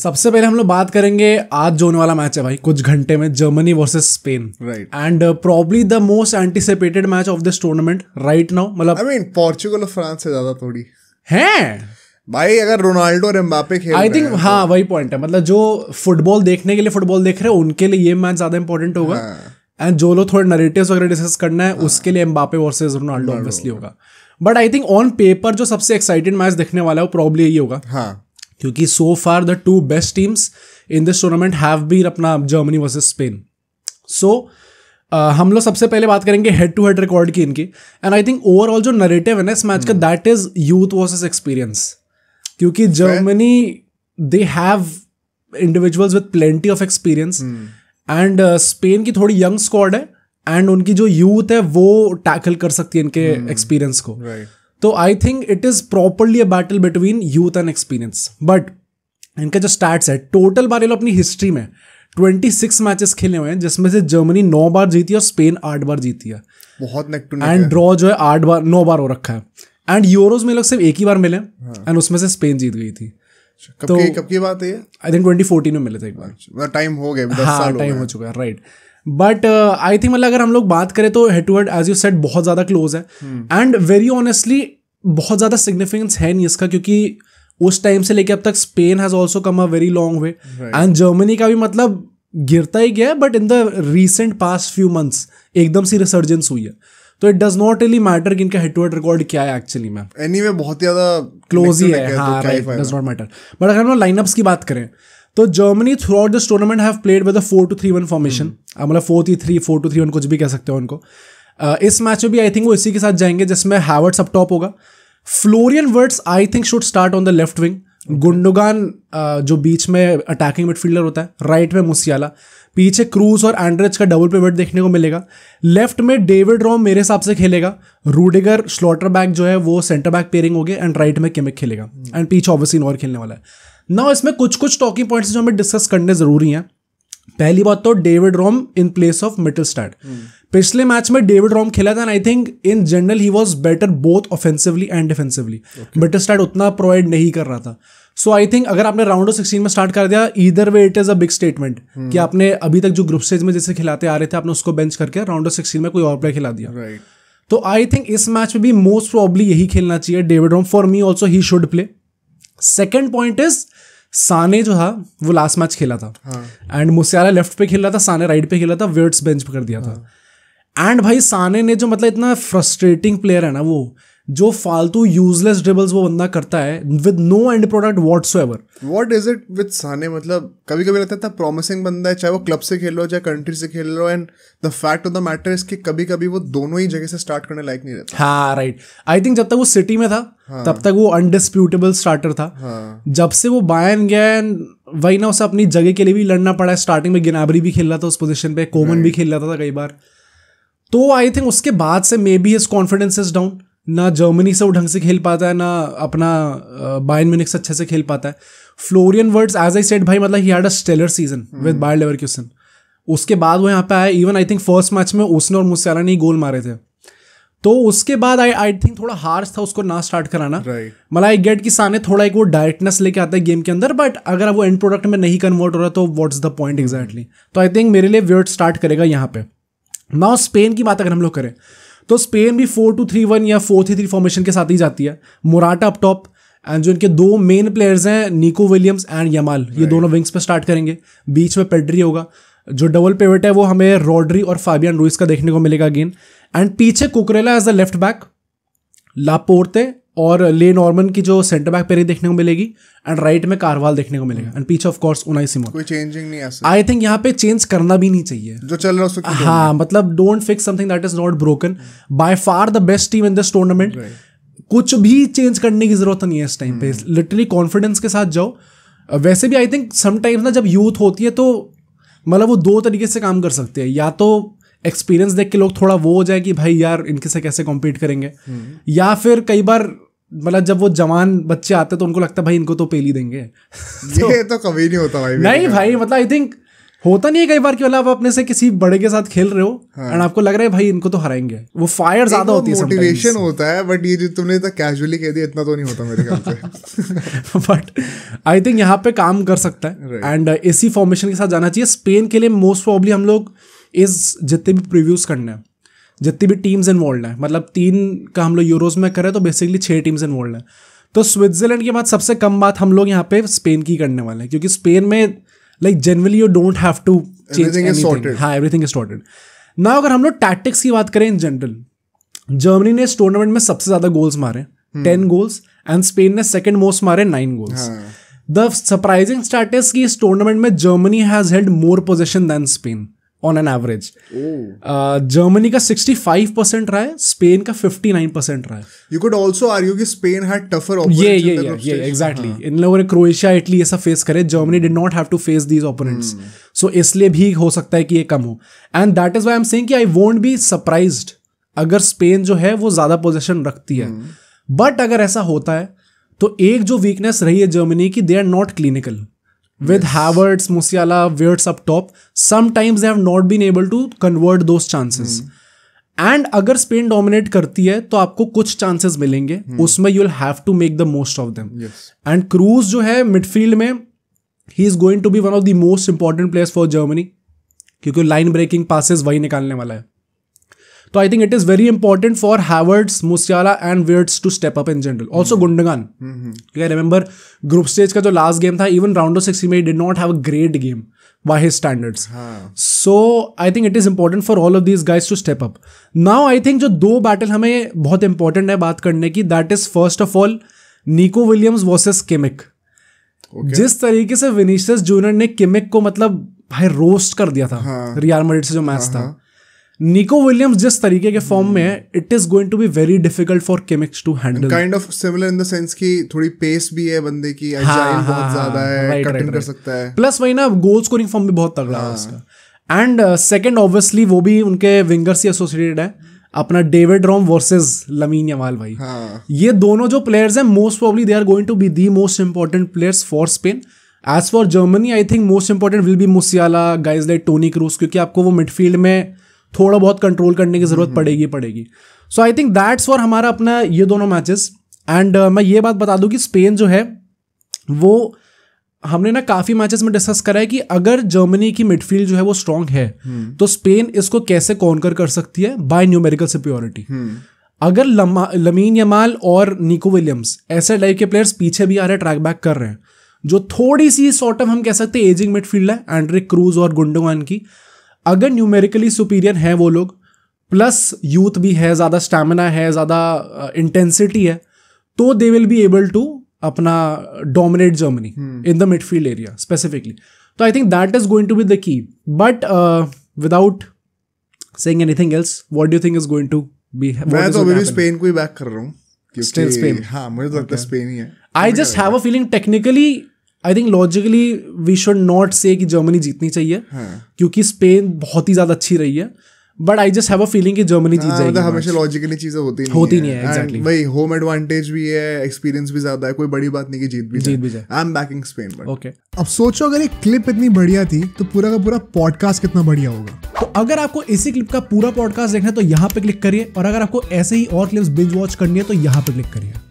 सबसे पहले हम लोग बात करेंगे आज जो होने वाला मैच है भाई कुछ घंटे में, Germany versus Spain, right, and probably the most anticipated match of this tournament right now. मतलब आई मीन पोर्चुगल और फ्रांस से ज्यादा थोड़ी है भाई, अगर रोनाल्डो और एम्बापे खेल आई रहे थिंक, हैं हाँ वही पॉइंट है। मतलब जो फुटबॉल देखने के लिए फुटबॉल देख रहे हैं उनके लिए ये मैच ज्यादा इंपॉर्टेंट होगा, एंड जो लोग थोड़े नरेटिव्स वगैरह डिस्कस करना है उसके लिए एम्बापे वर्सेस रोनाल्डो ऑब्वियसली होगा। But I think on paper जो सबसे एक्साइटेड मैच देखने वाला है वो प्रॉब्ली यही होगा, हाँ, क्योंकि so far the two best teams in this tournament have been अपना जर्मनी वर्सेस स्पेन। सो हम लोग सबसे पहले बात करेंगे हेड टू हेड रिकॉर्ड की इनकी, एंड आई थिंक ओवरऑल जो नरेटिव है ना इस मैच का, that is youth versus experience, क्योंकि Germany they have individuals with plenty of experience, and Spain की थोड़ी यंग स्क्वाड है, एंड उनकी जो यूथ है वो टैकल कर सकती है इनके एक्सपीरियंस को। तो I think it is properly a battle between youth and experience. But इनके जो स्टैट्स है टोटल बार ये लोग अपनी हिस्ट्री में 26 मैचेस खेले हुए हैं, जिसमें से जर्मनी 9 बार जीती है और स्पेन 8 बार जीती है, बहुत neck to neck, and draw जो है 9 बार हो रखा है। एंड यूरोज में लोग सिर्फ एक ही बार मिले, एंड उसमें से स्पेन जीत गई थी। कब की बात है ये? आई थिंक 2014 में मिले थे एक बार, टाइम हो गया, 10 हाँ साल टाइम हो चुका है, राइट। बट आई थिंक मतलब अगर हम लोग बात करें तो head to head as you said बहुत ज़्यादा क्लोज है, एंड वेरी ऑनेस्टली बहुत ज़्यादा सिग्निफिकेंस है नहीं इसका, क्योंकि उस टाइम से लेके अब तक Spain has also come a very long way, and Germany का भी मतलब गिरता ही गया, but in the recent past few months एकदम सी रिसर्जेंस हुई है। तो it does not really matter कि इनका हेड टू हेड रिकॉर्ड क्या है एक्चुअली में, एनीवे बहुत ज़्यादा क्लोज ही है, हाँ right, does not matter. But अगर हम लोग लाइनअप्स की बात करें तो Germany through out this tournament have played with a 4-2-3-1 formation, मतलब 4-3-3, 4-2-3-1 कुछ भी कह सकते हो उनको। इस मैच में भी आई थिंक वो इसी के साथ जाएंगे, जिसमें हैवर्ट्स अप टॉप होगा, Florian Wirtz I think should start on the left wing, Gundogan जो बीच में अटैकिंग मिडफील्डर होता है, राइट में मुसियाला, पीछे क्रूज और एंड्रिच का डबल पिवट देखने को मिलेगा, लेफ्ट में डेविड रॉम मेरे हिसाब से खेलेगा, रूडिगर स्लॉटरबैक जो है वो सेंटर बैक पेयरिंग होगी, एंड राइट में किमिक खेलेगा, एंड पीछे ऑब्वियसली नॉर खेलने वाला है ना। इसमें कुछ कुछ टॉकिंग पॉइंट्स जो हमें डिस्कस करने जरूरी हैं। पहली बात तो David Raum in place of Mittelstadt, पिछले मैच में डेविड रॉम खेला था, and I think in general he was better both offensively and defensively. Mittelstadt उतना प्रोवाइड नहीं कर रहा था। सो आई थिंक अगर आपने राउंड ऑफ 16 में स्टार्ट कर दिया, either way it is a big statement कि आपने अभी तक जो ग्रुप स्टेज में जैसे खिलाते आ रहे थे आपने उसको बेंच करके राउंड ऑफ 16 में कोई और प्लेयर खिला दिया। तो आई थिंक इस मैच में भी मोस्ट प्रॉब्ली यही खेलना चाहिए David Raum. For me also he should play. Second point is Sane जो था वो लास्ट मैच खेला था, एंड मुसियाला लेफ्ट पे खेल रहा था, साने राइट पे खेल रहा था, वर्ट्स बेंच पे कर दिया था। एंड भाई साने ने जो मतलब इतना फ्रस्ट्रेटिंग प्लेयर है ना, वो जो फालतू यूजलेस ड्रिबल्स वो बंदा करता है with no end product whatsoever. What is it with Sane? मतलब कभी कभी लगता था प्रॉमिसिंग बंदा है, चाहे वो क्लब से खेल लो चाहे कंट्री से खेल लो, and the fact of the matter is कि कभी कभी वो दोनों ही जगह से स्टार्ट करने लायक नहीं रहता। हाँ राइट, आई थिंक जब तक वो सिटी में था तब तक वो अनडिस्प्यूटेबल स्टार्टर था। जब से वो बायर्न गया, वही ना उसे अपनी जगह के लिए भी लड़ना पड़ा है। स्टार्टिंग में गिनाबरी भी खेल रहा था उस पोजीशन पे, कोमन भी खेल रहा था कई बार। तो आई थिंक उसके बाद से may be his confidence is down, ना जर्मनी से वो ढंग से खेल पाता है, ना अपना बायर्न म्यूनिख से अच्छे से खेल पाता है। Florian Wirtz as I said भाई मतलब ही had a stellar season with Bayer Leverkusen. उसके बाद वो यहाँ पे आया, even I think first match में उसने और मुसियाला ने गोल मारे थे। तो उसके बाद आई थिंक थोड़ा हार्श था उसको ना स्टार्ट कराना। मतलब आई गेट कि साने थोड़ा एक वो डायरेक्टनेस लेके आता है गेम के अंदर, बट अगर वो एंड प्रोडक्ट में नहीं कन्वर्ट हो रहा तो व्हाट्स द पॉइंट एग्जैक्टली। तो आई थिंक मेरे लिए वर्ट्स स्टार्ट करेगा यहाँ पे। नाउ स्पेन की बात अगर हम लोग करें तो स्पेन भी 4-2-3-1 या 4-3-3 फॉर्मेशन के साथ ही जाती है। मोराटा अप टॉप, एंड जो इनके दो मेन प्लेयर्स हैं निको विलियम्स एंड यमाल, ये दोनों विंग्स पे स्टार्ट करेंगे। बीच में पेड्री होगा। जो डबल पिवट है वो हमें रॉड्री और फाबियन रुइस का देखने को मिलेगा अगेन। एंड पीछे Cucurella as the left back, Laporte और ले नॉर्मन की जो सेंटर बैक पेयरिंग देखने को मिलेगी, एंड राइट में कार्वाल देखने को मिलेगा, एंड पीछे ऑफ कोर्स उनाई सिमोन। कोई चेंजिंग नहीं ऐसा। आई थिंक यहाँ पे चेंज करना भी नहीं चाहिए, जो चल रहा है उसको। हाँ मतलब don't fix something that is not broken. By far the best team in this tournament. कुछ भी चेंज करने की जरूरत नहीं है इस टाइम पे। लिटरली कॉन्फिडेंस के साथ जाओ। वैसे भी आई थिंक समटाइम्स ना जब यूथ होती है तो मतलब वो दो तरीके से काम कर सकते हैं। या तो एक्सपीरियंस देख के लोग थोड़ा वो हो जाए कि भाई यार इनके से कैसे कॉम्पीट करेंगे, या फिर कई बार मतलब जब वो जवान बच्चे आते हैं तो उनको लगता है भाई इनको तो पेल ही देंगे। ये तो कभी नहीं होता भाई। नहीं भाई मतलब आई थिंक होता नहीं है कई बार कि मतलब आप अपने से किसी बड़े के साथ खेल रहे हो एंड आपको लग रहा है भाई इनको तो हराएंगे, वो फायर ज्यादा होती है, मोटिवेशन होता है, बट ये जो तुमने इतना कैजुअली कह दिया इतना तो नहीं होता मेरे ख्याल से। बट आई थिंक यहाँ पे काम कर सकता है एंड इसी फॉर्मेशन के साथ जाना चाहिए। स्पेन के लिए मोस्ट प्रॉब्ली हम लोग इस जितने भी प्रीव्यूज करने हैं, जितनी भी टीम्स इन्वॉल्व हैं, मतलब 3 का हम लोग यूरोज में करें तो बेसिकली 6 टीम्स इन्वॉल्व हैं, तो स्विट्जरलैंड के बाद सबसे कम बात हम लोग यहाँ पे स्पेन की करने वाले हैं, क्योंकि स्पेन में like generally you don't have to change anything, हाँ एवरीथिंग इज सॉर्टेड। ना अगर हम लोग टैक्टिक्स की बात करें इन जनरल, जर्मनी ने इस टूर्नामेंट में सबसे ज्यादा गोल्स मारे 10 गोल्स एंड स्पेन ने सेकंड मोस्ट मारे 9 गोल्स। द सरप्राइजिंग स्टैट इज कि इस टूर्नामेंट में Germany has held more possession than Spain on an average. Germany का 65% रहा है, स्पेन का 59% रहा है। You could also argue कि Spain had tougher opponents in the group stage. Exactly. इन लोगों ने क्रोएशिया, इटली ऐसा फेस करे, Germany did not have to face these opponents, so इसलिए भी हो सकता है कि ये कम हो। And that is why I am saying कि आई वोंट बी सरप्राइज्ड अगर स्पेन जो है वो ज्यादा पोजीशन रखती है। बट अगर ऐसा होता है तो एक जो वीकनेस रही है जर्मनी की, they are not clinical with Havertz, Musiala, Wirtz up top. Sometimes they have not been able to convert those chances. And अगर स्पेन डोमिनेट करती है तो आपको कुछ चांसेस मिलेंगे, उसमें you will have to make the most of them. And Kroos जो है मिडफील्ड में, he is going to be one of the most important players for Germany, क्योंकि लाइन ब्रेकिंग पासेस वही निकालने वाला है। तो I think it is very important for Havertz, Musiala and Wirtz to step up in general. Also Gundogan, I remember group stage का जो last game था, even round of 16 में ही did not have a great game by his standards. So I think it is important for all of these guys to step up. Now I think जो 2 battle हमें बहुत important है बात करने की, that is first of all Nico Williams versus Kimmich. जिस तरीके से विनीसियस जूनियर ने किमिक को मतलब भाई रोस्ट कर दिया था रियल मैड्रिड से जो मैच था, निको विलियम्स जिस तरीके के फॉर्म में है, it is going to be very difficult for Kimmich to handle. Kind of similar in the sense कि थोड़ी पेस भी है बंदे की, एजाइल बहुत ज्यादा है, कट इन कर सकता है, प्लस वही ना गोल स्कोरिंग फॉर्म भी बहुत तगड़ा है उसका। एंड सेकंड ऑब्वियसली वो भी उनके विंगर से एसोसिएटेड है, अपना David Raum versus Lamine Yamal भाई। ये दोनों जो प्लेयर्स हैं most probably they are going to be the most important players for Spain. As for Germany I think most important will be Musiala, guys like Toni Kroos, क्योंकि आपको वो midfield में थोड़ा बहुत कंट्रोल करने की जरूरत पड़ेगी। सो आई थिंक दैट्स फॉर हमारा अपना ये दोनों मैचेस। एंड मैं ये बात बता दूं कि स्पेन जो है वो हमने ना काफी मैचेस में डिस्कस करा है कि अगर जर्मनी की मिडफील्ड जो है वो स्ट्रांग है तो स्पेन इसको कैसे कॉन्कर कर सकती है बाय न्यूमेरिकल सुपीरियरिटी। अगर लमीन यमाल और निको विलियम्स ऐसे टाइप के प्लेयर्स पीछे भी आ रहे हैं, ट्रैक बैक कर रहे हैं, जो थोड़ी सी सॉर्ट ऑफ हम कह सकते हैं एजिंग मिडफील्ड है एंड्रिक क्रूज और गुंडोगान की, अगर न्यूमेरिकली सुपीरियर है वो लोग, प्लस यूथ भी है, ज़्यादा स्टैमिना है, ज़्यादा इंटेंसिटी है, तो they will be able to अपना dominate Germany in the midfield area specifically. तो I think that is going to be the key. But without saying anything else, what do you think is going to be? मैं तो अभी भी Spain को ही back कर रहा हूँ। Still Spain? हाँ, मुझे तो लगता है स्पेन ही है। I just have a feeling technically, I think logically we should not say कि जर्मनी जीतनी चाहिए, क्योंकि स्पेन बहुत ही ज्यादा अच्छी रही है, but I just have a feeling कि जर्मनी जीत जाएगी। हमेशा लॉजिकली चीजें होती नहीं है। एग्जैक्टली भाई, होम एडवांटेज भी है, एक्सपीरियंस भी ज्यादा है, कोई बड़ी बात नहीं कि जीत भी जाए। I am banking Spain. Okay, अब सोचो अगर एक क्लिप इतनी बढ़िया थी तो पूरा का पूरा पॉडकास्ट कितना बढ़िया होगा। तो अगर आपको इसी क्लिप का पूरा पॉडकास्ट देखना है तो यहाँ पे क्लिक करिए, और अगर आपको ऐसे ही और क्लिप्स बिंज वॉच करनी है तो यहाँ पे क्लिक करिए।